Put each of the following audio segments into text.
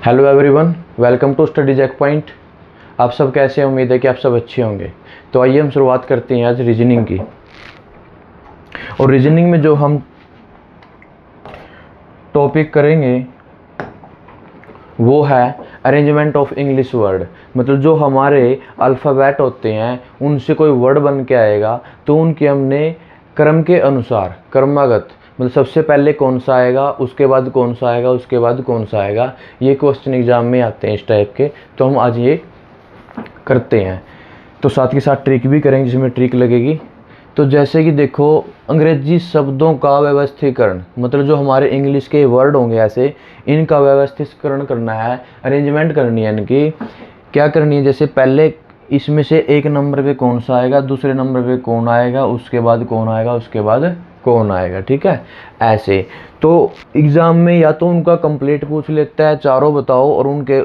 Hello everyone, welcome to Study Jack Point. आप सब कैसे हैं? उम्मीद है कि आप सब अच्छे होंगे। तो आइए हम शुरुआत करते हैं आज रीजनिंग की। और रीजनिंग में जो हम टॉपिक करेंगे वो है अरेंजमेंट ऑफ इंग्लिश वर्ड। मतलब जो हमारे अल्फ़ाबेट होते हैं उनसे कोई वर्ड बन के आएगा तो उनके हमने क्रम के अनुसार, क्रमागत, मतलब सबसे पहले कौन सा आएगा, उसके बाद कौन सा आएगा, उसके बाद कौन सा आएगा, ये क्वेश्चन एग्जाम में आते हैं इस टाइप के। तो हम आज ये करते हैं। तो साथ के साथ ट्रिक भी करेंगे जिसमें ट्रिक लगेगी। तो जैसे कि देखो, अंग्रेजी शब्दों का व्यवस्थीकरण, मतलब जो हमारे इंग्लिश के वर्ड होंगे ऐसे, इनका व्यवस्थीकरण करना है, अरेंजमेंट करनी है इनकी। क्या करनी है? जैसे पहले इसमें से एक नंबर पे कौन सा आएगा, दूसरे नंबर पे कौन आएगा, उसके बाद कौन आएगा, उसके बाद कौन आएगा। ठीक है, ऐसे। तो एग्ज़ाम में या तो उनका कंप्लीट पूछ लेता है, चारों बताओ, और उनके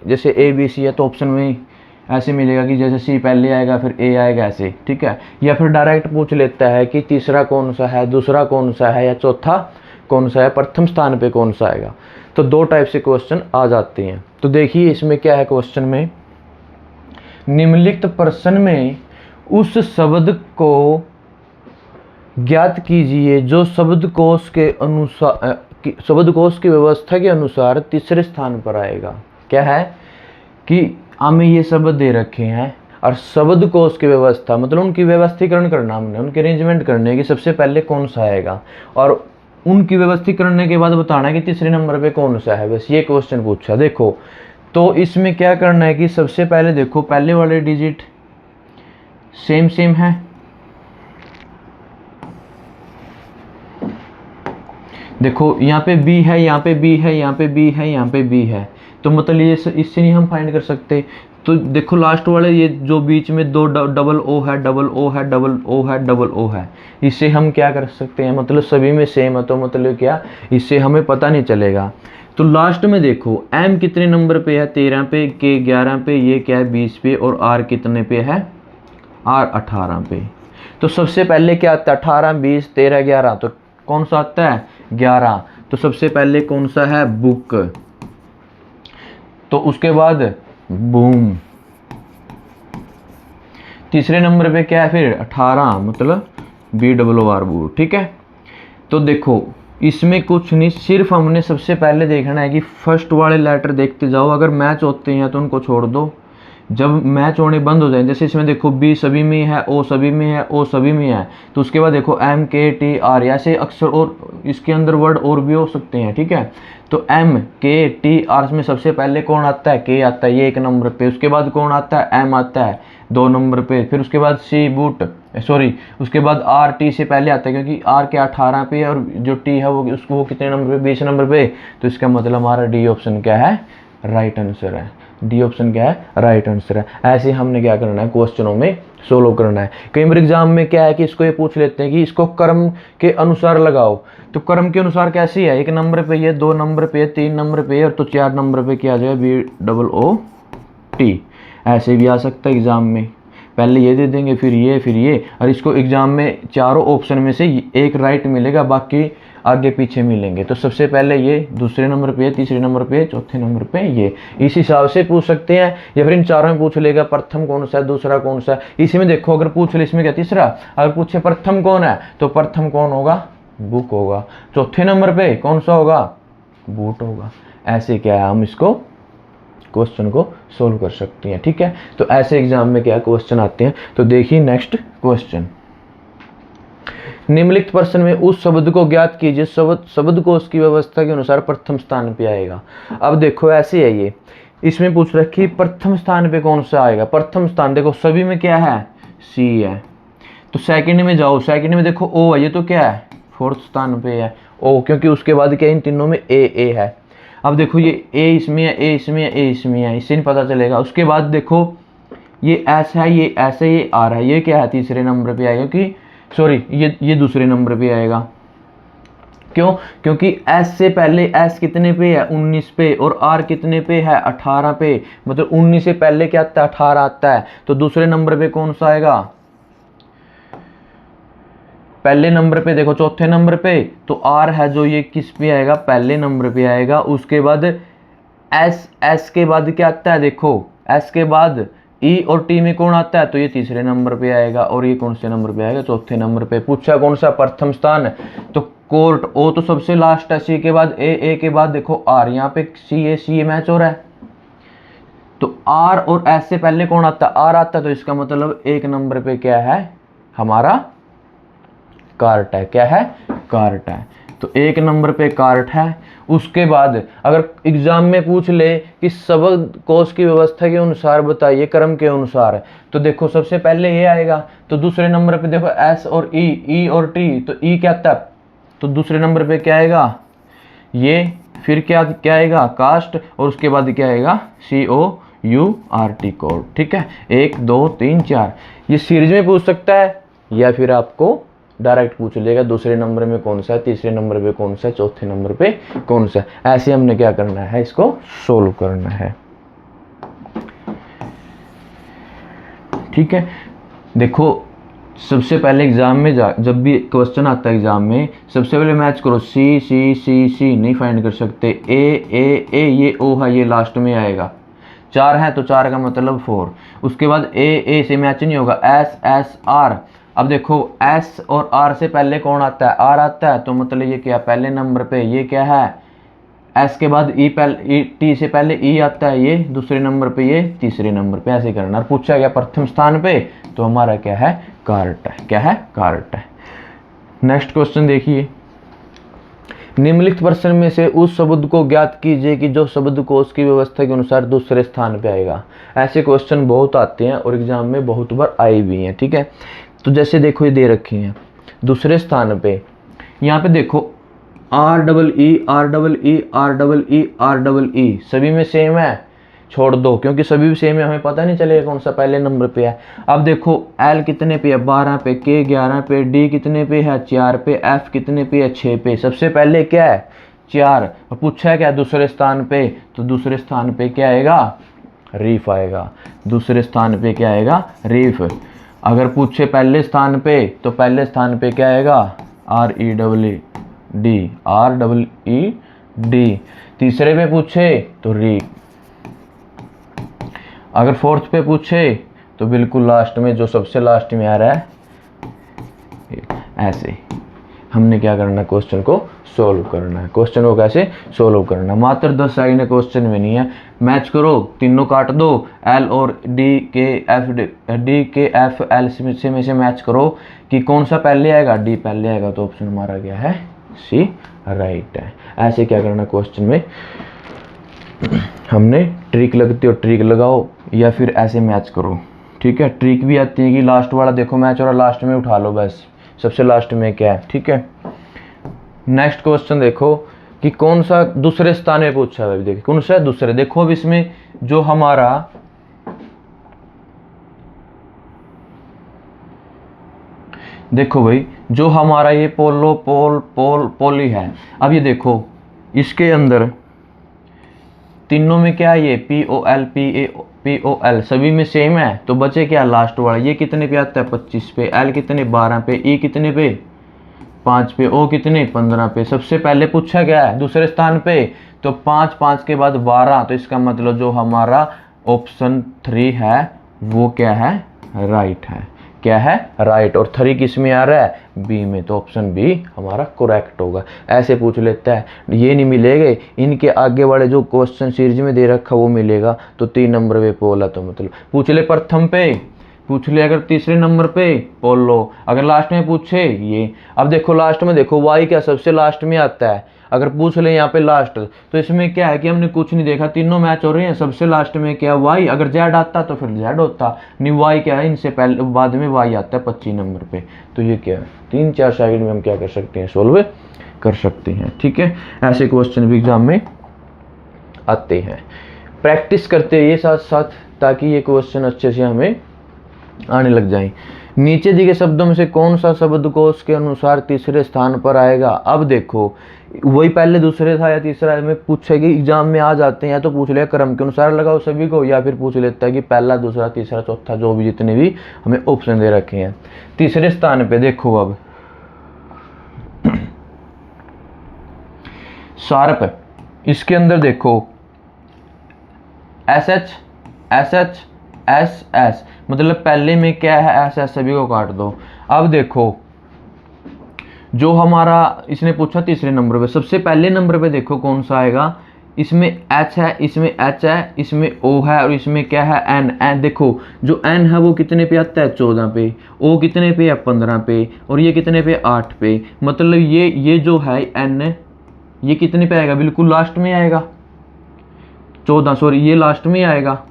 जैसे ए बी सी है तो ऑप्शन में ऐसे मिलेगा कि जैसे सी पहले आएगा फिर ए आएगा, ऐसे। ठीक है, या फिर डायरेक्ट पूछ लेता है कि तीसरा कौन सा है, दूसरा कौन सा है, या चौथा कौन सा है, प्रथम स्थान पे कौन सा आएगा। तो दो टाइप से क्वेश्चन आ जाते हैं। तो देखिए इसमें क्या है क्वेश्चन में, निम्नलिखित प्रश्न में उस शब्द को ज्ञात कीजिए जो शब्दकोश के अनुसार, शब्दकोश की व्यवस्था के अनुसार तीसरे स्थान पर आएगा। क्या है कि हमें ये शब्द दे रखे हैं और शब्दकोश की व्यवस्था, मतलब उनकी व्यवस्थीकरण करना, हमने उनके अरेंजमेंट करने की सबसे पहले कौन सा आएगा, और उनकी व्यवस्थित करने के बाद बताना है कि तीसरे नंबर पे कौन सा है। बस ये क्वेश्चन पूछा। देखो तो इसमें क्या करना है कि सबसे पहले देखो पहले वाले डिजिट सेम सेम है, देखो यहाँ पे बी है, यहाँ पे बी है, यहाँ पे बी है, यहाँ पे बी है। तो मतलब ये इससे नहीं हम फाइंड कर सकते। तो देखो लास्ट वाले ये जो बीच में दो डबल ओ है, डबल ओ है, डबल ओ है, डबल ओ है, इससे हम क्या कर सकते हैं, मतलब सभी में सेम है तो मतलब क्या, इससे हमें पता नहीं चलेगा। तो लास्ट में देखो एम कितने नंबर पे है, 13 पे, के 11 पे, ये क्या है 20 पे, और आर कितने पे है, आर 18 पे। तो सबसे पहले क्या आता है, 18, 20, 13, 11, तो कौन सा आता है 11। तो सबसे पहले कौन सा है, बुक। तो उसके बाद बूम। तीसरे नंबर पे क्या है फिर 18, मतलब बी डबल ओ आर, बू। ठीक है, तो देखो इसमें कुछ नहीं, सिर्फ हमने सबसे पहले देखना है कि फर्स्ट वाले लेटर देखते जाओ, अगर मैच होते हैं तो उनको छोड़ दो, जब मैच होने बंद हो जाए, जैसे इसमें देखो बी सभी में है, ओ सभी में है, ओ सभी में है, तो उसके बाद देखो एम के टी आर, ऐसे अक्सर और इसके अंदर वर्ड और भी हो सकते हैं। ठीक है, तो एम के टी आर में सबसे पहले कौन आता है, के आता है, ये एक नंबर पे। उसके बाद कौन आता है, एम आता है 2 नंबर पे। फिर उसके बाद सी बूट, सॉरी, उसके बाद आर टी से पहले आता है, क्योंकि आर के 18 पे है और जो टी है वो कितने नंबर पे, 20 नंबर पे। तो इसका मतलब हमारा डी ऑप्शन क्या है, राइट आंसर है। डी ऑप्शन क्या है, राइट आंसर है। ऐसे हमने क्या करना है, क्वेश्चनों में सोल्व करना है। कई बार एग्जाम में क्या है कि इसको ये पूछ लेते हैं कि इसको क्रम के अनुसार लगाओ। तो क्रम के अनुसार कैसी है, 1 नंबर पे ये, 2 नंबर पे, 3 नंबर पे, और तो 4 नंबर पे क्या आ जाएगा, बी डबल ओ टी। ऐसे भी आ सकता है एग्जाम में, पहले ये दे देंगे फिर ये, और इसको एग्जाम में चारों ऑप्शन में से एक राइट मिलेगा, बाकी आगे पीछे मिलेंगे। तो सबसे पहले ये, दूसरे नंबर पे, तीसरे नंबर पे, चौथे नंबर पे ये, इस हिसाब से पूछ सकते हैं। या फिर इन चारों में पूछ लेगा प्रथम कौन सा है, दूसरा कौन सा है। इसी में देखो अगर पूछ ले इसमें क्या तीसरा, अगर पूछे प्रथम कौन है तो प्रथम कौन होगा, बुक होगा। चौथे नंबर पे कौन सा होगा, बूट होगा। ऐसे क्या है, हम इसको क्वेश्चन को सोल्व कर सकते हैं। ठीक है, तो ऐसे एग्जाम में क्या क्वेश्चन आते हैं। तो देखिए नेक्स्ट क्वेश्चन, निम्नलिखित प्रश्न में उस शब्द को ज्ञात कीजिए शब्द को उसकी व्यवस्था के अनुसार प्रथम स्थान पे आएगा। अब देखो ऐसे है ये, इसमें पूछ रखी प्रथम स्थान पे कौन सा आएगा। प्रथम स्थान देखो सभी में क्या है, सी है। तो सेकंड में जाओ, सेकंड में देखो ओ है, ये तो क्या है, फोर्थ स्थान पे है ओ, क्योंकि उसके बाद क्या इन तीनों में ए है। अब देखो ये ए इसमें है, ए इसमें है, ए इसमें है, इससे नहीं पता चलेगा। उसके बाद देखो ये एस है, ये ऐसे, ये आर है, ये क्या है तीसरे नंबर पे आएगा, क्योंकि सॉरी ये दूसरे नंबर पे आएगा। क्यों, क्योंकि एस से पहले एस कितने पे है, 19 पे, और आर कितने पे है, 18 पे। मतलब 19 से पहले क्या आता है, 18 आता है। तो दूसरे नंबर पे कौन सा आएगा, पहले नंबर पे देखो, चौथे नंबर पे तो आर है जो ये किस पे आएगा, पहले नंबर पे आएगा। उसके बाद एस के बाद क्या आता है, देखो एस के बाद ई और टी में कौन आता है, तो ये तीसरे नंबर पे आएगा, और ये कौन से नंबर पे आएगा, चौथे नंबर पे। पूछा कौन सा प्रथम स्थान, तो कोर्ट, ओ तो सबसे लास्ट है, सी के बाद ए के बाद देखो आर, यहाँ पे सी ए मैच हो रहा है, तो आर और एस से पहले कौन आता है, आर आता है, तो इसका मतलब एक नंबर पे क्या है हमारा कार्ट है, क्या है कार्ट है, तो एक नंबर पे कार्ट है। उसके बाद अगर एग्जाम में पूछ ले कि शब्द कोश की व्यवस्था के अनुसार बताइए क्रम के अनुसार, तो देखो सबसे पहले ये आएगा, तो दूसरे नंबर पे देखो एस और ई और टी, तो ई क्या आता है, तो दूसरे नंबर पे क्या आएगा ये, फिर क्या क्या आएगा कास्ट, और उसके बाद क्या आएगा COURT कोड, ठीक है। 1 2 3 4 ये सीरीज में पूछ सकता है, या फिर आपको डायरेक्ट पूछ लेगा दूसरे नंबर में कौन सा है, तीसरे नंबर पे कौन सा है, चौथे नंबर पे कौन सा है। ऐसे हमने क्या करना है, इसको सोल्व करना है, ठीक है। देखो सबसे पहले एग्जाम में जब भी क्वेश्चन आता है एग्जाम में, सबसे पहले मैच करो सी नहीं फाइंड कर सकते, ए ये ओ है, ये लास्ट में आएगा, 4 है तो 4 का मतलब 4, उसके बाद ए से मैच नहीं होगा, एस आर। अब देखो एस और आर से पहले कौन आता है, आर आता है, तो मतलब ये क्या पहले नंबर पे, ये क्या है एस के बाद ई, पहले टी से पहले ई आता है, ये दूसरे नंबर पे, ये तीसरे नंबर पे, ऐसे करना। और पूछा गया प्रथम स्थान पे, तो हमारा क्या है कार्ट है, क्या है कार्ट है। नेक्स्ट क्वेश्चन देखिए, निम्नलिखित प्रश्न में से उस शब्द को ज्ञात कीजिए कि जो शब्दकोश की व्यवस्था के अनुसार दूसरे स्थान पे आएगा। ऐसे क्वेश्चन बहुत आते हैं और एग्जाम में बहुत बार आए भी हैं, ठीक है। तो जैसे देखो ये दे रखी हैं दूसरे स्थान पे, यहाँ पे देखो REE सभी में सेम है, छोड़ दो क्योंकि सभी भी सेम है, हमें पता नहीं चलेगा कौन सा पहले नंबर पे है। अब देखो L कितने पे है 12 पे, K 11 पे, D कितने पे है 4 पे, F कितने पे है 6 पे। सबसे पहले क्या है 4, और पूछा है क्या दूसरे स्थान पे, तो दूसरे स्थान पे क्या आएगा रीफ आएगा, दूसरे स्थान पे क्या आएगा रीफ। अगर पूछे पहले स्थान पे, तो पहले स्थान पे क्या आएगा REED। तीसरे पे पूछे तो री। अगर फोर्थ पे पूछे तो बिल्कुल लास्ट में, जो सबसे लास्ट में आ रहा है, ऐसे हमने क्या करना है क्वेश्चन को सोल्व करना है। क्वेश्चन को कैसे सोल्व करना, मात्र 10 सेकंड है, क्वेश्चन में नहीं है। मैच करो, तीनों काट दो, एल और डी के एफ एल में से मैच करो कि कौन सा पहले आएगा, डी पहले आएगा, तो ऑप्शन हमारा क्या है सी राइट है। ऐसे क्या करना क्वेश्चन में, हमने ट्रिक लगती हो ट्रिक लगाओ, या फिर ऐसे मैच करो, ठीक है। ट्रिक भी आती है कि लास्ट वाला देखो मैच और लास्ट में उठा लो, बस सबसे लास्ट में क्या है, ठीक है। नेक्स्ट क्वेश्चन देखो कि कौन सा दूसरे स्थान में पूछा है, देखिए कौन सा है दूसरे। देखो अब इसमें जो हमारा देखो भाई, जो हमारा ये पोली है, अब ये देखो इसके अंदर तीनों में क्या है, ये POL सभी में सेम है, तो बचे क्या लास्ट वाला, ये कितने पे आता है 25 पे, L कितने 12 पे, E कितने पे 5 पे, O कितने 15 पे। सबसे पहले पूछा गया है दूसरे स्थान पे, तो 5 के बाद 12, तो इसका मतलब जो हमारा ऑप्शन 3 है वो क्या है राइट है, क्या है राइट। और 3 किस में आ रहा है बी में, तो ऑप्शन बी हमारा करेक्ट होगा। ऐसे पूछ लेता है, ये नहीं मिलेंगे, इनके आगे वाले जो क्वेश्चन सीरीज में दे रखा वो मिलेगा। तो 3 नंबर पे पोल है, तो मतलब पूछ ले प्रथम पे, पूछ ले अगर तीसरे नंबर पे पोलो, अगर लास्ट में पूछे ये। अब देखो लास्ट में देखो वाई क्या सबसे लास्ट में आता है, अगर पूछ ले यहाँ पे लास्ट, तो इसमें क्या है कि हमने कुछ नहीं देखा, तीनों मैच हो रहे हैं, सबसे लास्ट में क्या वाई, अगर जेड आता तो फिर जेड होता, नहीं वाई क्या है इनसे पहले बाद में वाई आता है 25 नंबर पे। तो ये क्या है 3-4 सेकंड में हम क्या कर सकते हैं सोल्व कर सकते हैं, ठीक है। ऐसे क्वेश्चन भी एग्जाम में आते हैं, प्रैक्टिस करते हैं ये साथ साथ, ताकि ये क्वेश्चन अच्छे से हमें आने लग जाए। नीचे दिए गए शब्दों में से कौन सा शब्दकोश के अनुसार तीसरे स्थान पर आएगा। अब देखो वही पहले दूसरे था या तीसरा में पूछेगी, एग्जाम में आ जाते हैं, या तो पूछ लिया क्रम के अनुसार लगाओ सभी को, या फिर पूछ लेता है कि पहला दूसरा तीसरा चौथा, जो भी जितने भी हमें ऑप्शन दे रखे हैं। तीसरे स्थान पे देखो अब शार्प, इसके अंदर देखो S H S H S S, मतलब पहले में क्या है एस एस, सभी को काट दो। अब देखो जो हमारा इसने पूछा तीसरे नंबर पे, सबसे पहले नंबर पे देखो कौन सा आएगा, इसमें एच है, इसमें एच है, इसमें ओ है और इसमें क्या है एन। एन देखो जो एन है वो कितने पे आता है 14 पे, ओ कितने पे है 15 पे और ये कितने पे 8 पे, मतलब ये जो है एन ये कितने पे आएगा, बिल्कुल लास्ट में आएगा 14, सॉरी ये लास्ट में आएगा।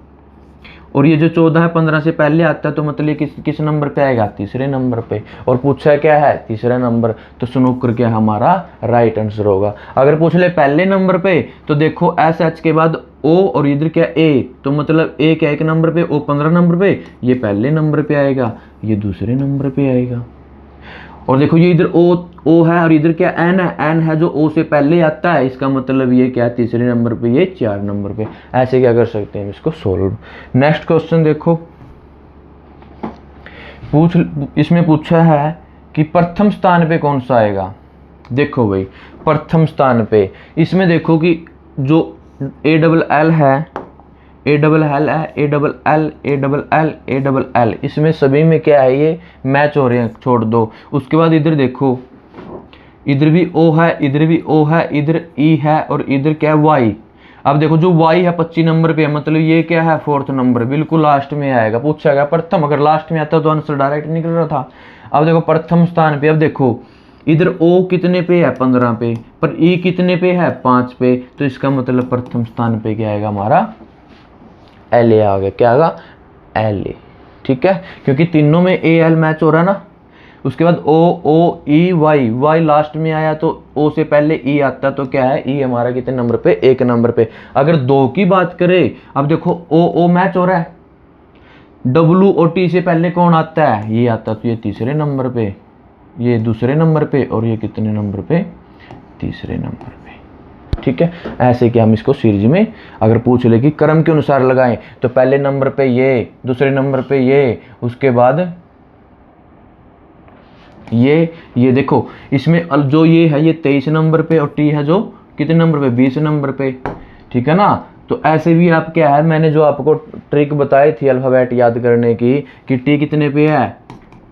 और ये जो 14 है 15 से पहले आता है, तो मतलब ये किस नंबर पे आएगा, तीसरे नंबर पे। और पूछा क्या है तीसरा नंबर, तो स्नूकर क्या हमारा राइट आंसर होगा। अगर पूछ ले पहले नंबर पे तो देखो एस एच के बाद ओ और इधर क्या ए, तो मतलब ए क्या एक नंबर पे, ओ 15 नंबर पे, ये पहले नंबर पे आएगा, ये दूसरे नंबर पे आएगा। और देखो ये इधर ओ है और इधर क्या एन है, एन है जो ओ से पहले आता है, इसका मतलब ये क्या है तीसरे नंबर पे, ये 4 नंबर पे। ऐसे क्या कर सकते हैं इसको सोल्व। नेक्स्ट क्वेश्चन देखो, इसमें पूछा है कि प्रथम स्थान पे कौन सा आएगा। देखो भाई प्रथम स्थान पे इसमें देखो कि जो ए डबल एल है, ए डबल एल है, A double L, A double L, A double L, इसमें सभी में क्या है ये मैच हो रहे हैं, छोड़ दो। उसके बाद इधर देखो इधर भी ओ है, इधर भी ओ है, इधर ई है और इधर क्या है वाई। अब देखो जो वाई है 25 नंबर पे है, मतलब ये क्या है 4th नंबर, बिल्कुल लास्ट में आएगा। पूछा गया प्रथम, अगर लास्ट में आता तो आंसर डायरेक्ट निकल रहा था। अब देखो प्रथम स्थान पे, अब देखो इधर ओ कितने पे है 15 पे, पर ई कितने पे है 5 पे, तो इसका मतलब प्रथम स्थान पे क्या आएगा हमारा एल ए आ गया। क्या आएगा एल ए, ठीक है, क्योंकि तीनों में ए एल मैच हो रहा है ना। उसके बाद ओ ओ ई वाई, वाई लास्ट में आया तो ओ से पहले ई आता, तो क्या है ई हमारा कितने नंबर पे, 1 नंबर पे। अगर 2 की बात करें, अब देखो ओ मैच हो रहा है, डब्लू ओ टी से पहले कौन आता है, ये आता, तो ये तीसरे नंबर पे, ये दूसरे नंबर पे और ये कितने नंबर पे, तीसरे नंबर पे। ठीक है, ऐसे कि हम इसको सीरीज में अगर पूछ ले कि क्रम के अनुसार लगाएं, तो पहले नंबर पे ये, दूसरे नंबर पे ये, उसके बाद ये देखो इसमें जो ये है ये 23 नंबर पे और टी है जो कितने नंबर पे, 20 नंबर पे। ठीक है ना, तो ऐसे भी आप क्या है, मैंने जो आपको ट्रिक बताई थी अल्फाबेट याद करने की, कि टी कितने पे है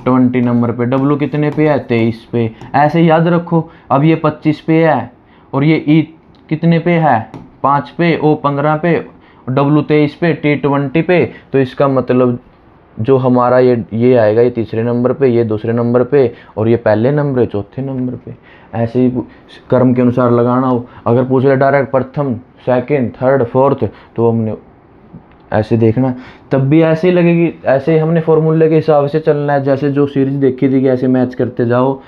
20 नंबर पे, डब्लू कितने पे है 23 पे, ऐसे याद रखो। अब ये 25 पे है और ये ई कितने पे है 5 पे, ओ 15 पे, डब्लू 23 पे, टी 20 पे, तो इसका मतलब जो हमारा ये आएगा, ये तीसरे नंबर पे, ये दूसरे नंबर पे और ये पहले नंबर, चौथे नंबर पे। ऐसे ही क्रम के अनुसार लगाना हो। अगर पूछ ले डायरेक्ट प्रथम, सेकंड, थर्ड, फोर्थ, तो हमने ऐसे देखना, तब भी ऐसे ही लगेगी। ऐसे हमने फॉर्मूले के हिसाब से चलना है, जैसे जो सीरीज देखी थी कि ऐसे मैच करते जाओ,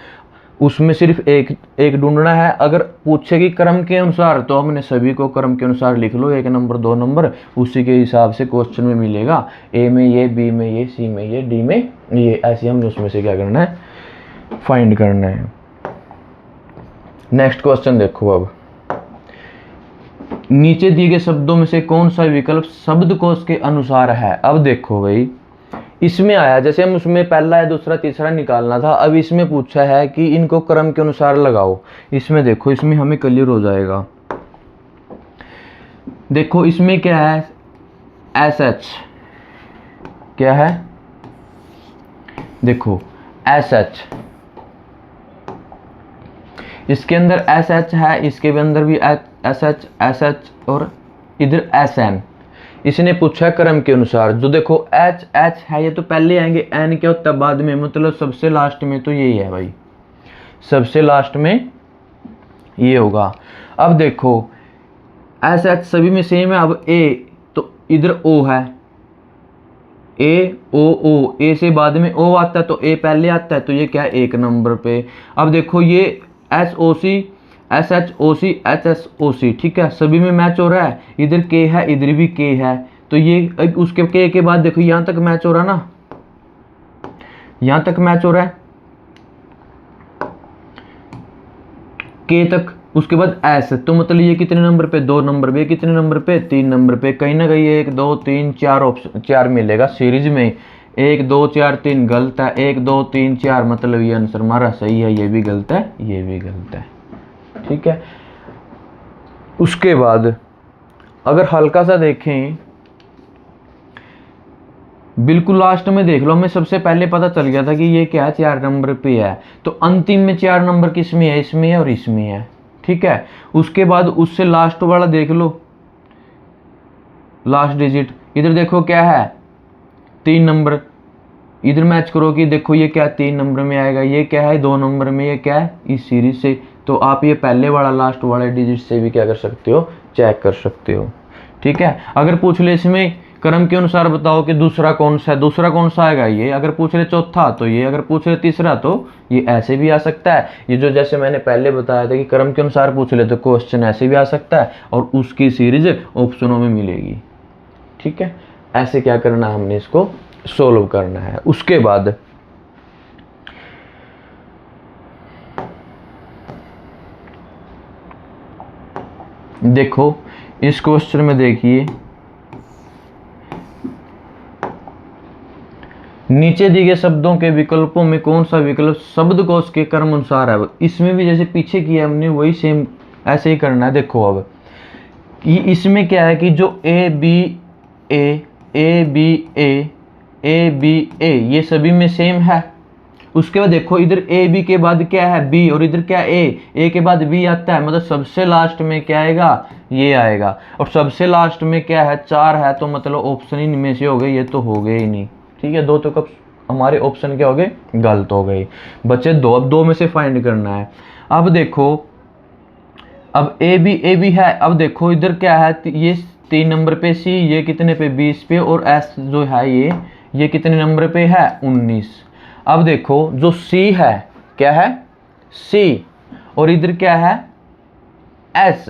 उसमें सिर्फ एक ढूंढना है। अगर पूछेगी क्रम के अनुसार, तो हमने सभी को क्रम के अनुसार लिख लो, 1 नंबर 2 नंबर, उसी के हिसाब से क्वेश्चन में मिलेगा, ए में ये, बी में ये, सी में ये, डी में ये, ऐसे हमने उसमें से क्या करना है, फाइंड करना है। नेक्स्ट क्वेश्चन देखो, अब नीचे दिए गए शब्दों में से कौन सा विकल्प शब्दकोश के अनुसार है। अब देखो भाई इसमें आया, जैसे हम उसमें पहला या दूसरा तीसरा निकालना था, अब इसमें पूछा है कि इनको क्रम के अनुसार लगाओ। इसमें देखो, इसमें हमें क्लियर हो जाएगा। देखो इसमें क्या है, एस एच क्या है, देखो एस एच, इसके अंदर एस एच है, इसके अंदर भी एस एच और इधर एस एन। इसने पूछा क्रम के अनुसार, जो देखो एच है ये तो पहले आएंगे, एन क्या होता है बाद में, मतलब सबसे लास्ट में, तो यही है भाई, सबसे लास्ट में ये होगा। अब देखो एस एच सभी में सेम है। अब ए, तो इधर ओ है, ए ओ, ए से बाद में ओ आता है, तो ए पहले आता है, तो ये क्या है 1 नंबर पे। अब देखो ये एस ओ सी, एस एच ओ सी, एच एस ओ सी, ठीक है, सभी में मैच हो रहा है। इधर के है, इधर भी के है, तो ये उसके के बाद देखो यहां तक मैच हो रहा है ना, यहां तक मैच हो रहा है के तक, उसके बाद एस, तो मतलब ये कितने नंबर पे, 2 नंबर पे, कितने नंबर पे 3 नंबर पे। कहीं ना कहीं 1 2 3 4 ऑप्शन 4 मिलेगा सीरीज में, 1 2 4 3 गलत है, 1 2 3 4 मतलब ये आंसर हमारा सही है, ये भी गलत है, ये भी गलत है। ठीक है, उसके बाद अगर हल्का सा देखें बिल्कुल लास्ट में देख लो, हमें सबसे पहले पता चल गया था कि ये क्या है, 4 नंबर पे है। तो अंतिम में 4 नंबर किस में है, इसमें है और इसमें है। ठीक है, उसके बाद उससे लास्ट वाला देख लो, लास्ट डिजिट इधर देखो क्या है, 3 नंबर। इधर मैच करो कि देखो ये क्या 3 नंबर में आएगा, ये क्या है 2 नंबर में, ये क्या है इस सीरीज से। तो आप ये पहले वाला लास्ट वाले डिजिट से भी क्या कर सकते हो, चेक कर सकते हो। ठीक है, अगर पूछ ले इसमें क्रम के अनुसार बताओ कि दूसरा कौन सा है, दूसरा कौन सा आएगा ये। अगर पूछ ले चौथा तो ये, अगर पूछ ले तीसरा तो ये, ऐसे भी आ सकता है। ये जो जैसे मैंने पहले बताया था कि क्रम के अनुसार पूछ ले तो क्वेश्चन ऐसे भी आ सकता है और उसकी सीरीज ऑप्शनों में मिलेगी। ठीक है, ऐसे क्या करना है, हमने इसको सोल्व करना है। उसके बाद देखो इस क्वेश्चन में देखिए, नीचे दिए गए शब्दों के विकल्पों में कौन सा विकल्प शब्दकोश के क्रम अनुसार है। इसमें भी जैसे पीछे किया हमने वही सेम ऐसे ही करना है। देखो अब कि इसमें क्या है कि जो ए बी ए ये सभी में सेम है। उसके बाद देखो इधर ए बी के बाद क्या है बी, और इधर क्या ए के बाद बी आता है, मतलब सबसे लास्ट में क्या आएगा, ये आएगा। और सबसे लास्ट में क्या है, 4 है, तो मतलब ऑप्शन इनमें से हो गए, ये तो हो गए ही नहीं। ठीक है, 2 तो कब हमारे ऑप्शन क्या हो गए, गलत हो गए। बचे 2, अब 2 में से फाइंड करना है। अब देखो अब ए बी है। अब देखो इधर क्या है, ये 3 नंबर पे सी, ये कितने पे 20 पे, और एस जो है ये कितने नंबर पे है 19। अब देखो जो सी है क्या है सी, और इधर क्या है एस।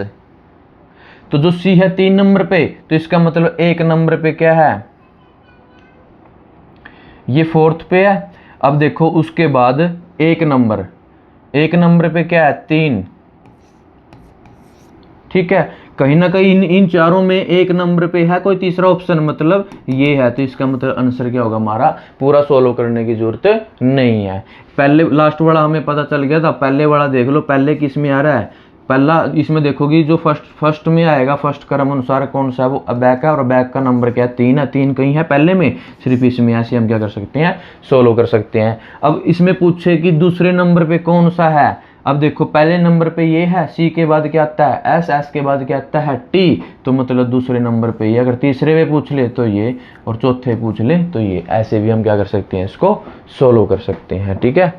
तो जो सी है 3 नंबर पे, तो इसका मतलब 1 नंबर पे क्या है, ये 4th पे है। अब देखो उसके बाद 1 नंबर पे क्या है 3। ठीक है, कहीं ना कहीं इन चारों में 1 नंबर पे है कोई तीसरा ऑप्शन, मतलब ये है। तो इसका मतलब आंसर क्या होगा हमारा, पूरा सोल्व करने की जरूरत नहीं है। पहले लास्ट वाला हमें पता चल गया था, पहले वाला देख लो, पहले किस में आ रहा है, पहला इसमें देखोगी जो फर्स्ट में आएगा, फर्स्ट क्रम अनुसार कौन सा है वो बैक है, और बैक का नंबर क्या है 3 है। 3 कहीं है पहले में, सिर्फ इसमें ऐसे हम क्या कर सकते हैं, सोल्व कर सकते हैं। अब इसमें पूछे कि दूसरे नंबर पे कौन सा है। अब देखो पहले नंबर पे ये है, सी के बाद क्या आता है एस, एस के बाद क्या आता है टी, तो मतलब दूसरे नंबर पे ये। अगर तीसरे पे पूछ ले तो ये, और चौथे पूछ ले तो ये। ऐसे भी हम क्या कर सकते हैं, इसको सोल्व कर सकते हैं। ठीक है,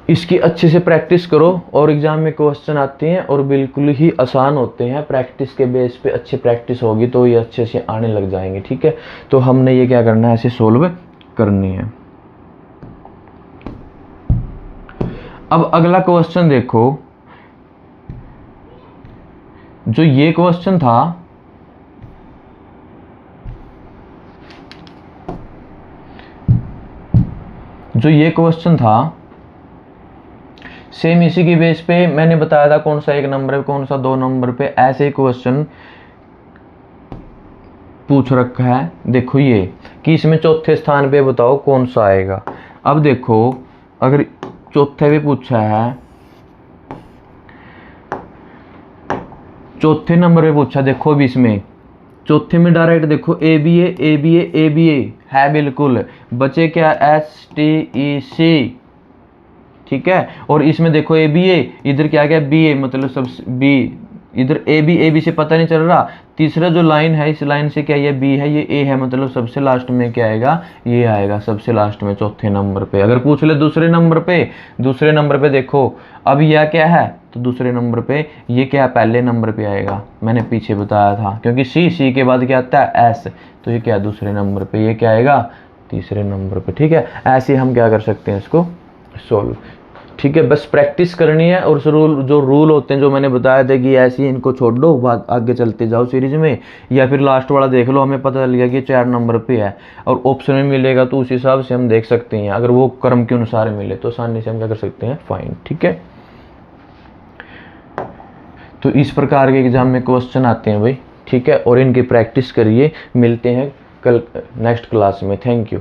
इसकी अच्छे से प्रैक्टिस करो, और एग्जाम में क्वेश्चन आते हैं और बिल्कुल ही आसान होते हैं। प्रैक्टिस के बेस पे अच्छी प्रैक्टिस होगी तो ये अच्छे से आने लग जाएंगे। ठीक है, तो हमने ये क्या करना है, ऐसे सोल्व करनी है। अब अगला क्वेश्चन देखो, जो ये क्वेश्चन था, सेम इसी की बेस पे मैंने बताया था कौन सा 1 नंबर पे, कौन सा 2 नंबर पे, ऐसे ही क्वेश्चन पूछ रखा है। देखो ये कि इसमें चौथे स्थान पे बताओ कौन सा आएगा। अब देखो अगर चौथे पे पूछा है, चौथे नंबर पे पूछा, देखो अब इसमें चौथे में डायरेक्ट देखो ए बी ए है बिल्कुल, बचे क्या एस टी ई सी। ठीक है, और इसमें देखो ए बी ए, इधर क्या गया बी ए, मतलब सब बी, इधर ए बी से पता नहीं चल रहा। तीसरा जो लाइन है, इस लाइन से क्या ये बी है, ये ए है, मतलब सबसे लास्ट में क्या आएगा, ये आएगा सबसे लास्ट में चौथे नंबर पे। अगर पूछ ले दूसरे नंबर पे देखो अब यह क्या है, तो दूसरे नंबर पे ये क्या है, पहले नंबर पे आएगा, मैंने पीछे बताया था, क्योंकि सी के बाद क्या आता है एस, तो ये क्या है दूसरे नंबर पे, ये क्या आएगा तीसरे नंबर पे। ठीक है, ऐसे हम क्या कर सकते हैं इसको सोल्व। ठीक है, बस प्रैक्टिस करनी है, और जो रूल होते हैं जो मैंने बताया था कि ऐसे ही इनको छोड़ दो, बाद आगे चलते जाओ सीरीज में, या फिर लास्ट वाला देख लो, हमें पता चल गया कि 4 नंबर पे है और ऑप्शन में मिलेगा, तो उस हिसाब से हम देख सकते हैं। अगर वो क्रम के अनुसार मिले तो आसानी से हम क्या कर सकते हैं, फाइन। ठीक है, तो इस प्रकार के एग्जाम में क्वेश्चन आते हैं भाई। ठीक है, और इनकी प्रैक्टिस करिए। मिलते हैं कल नेक्स्ट क्लास में। Thank you.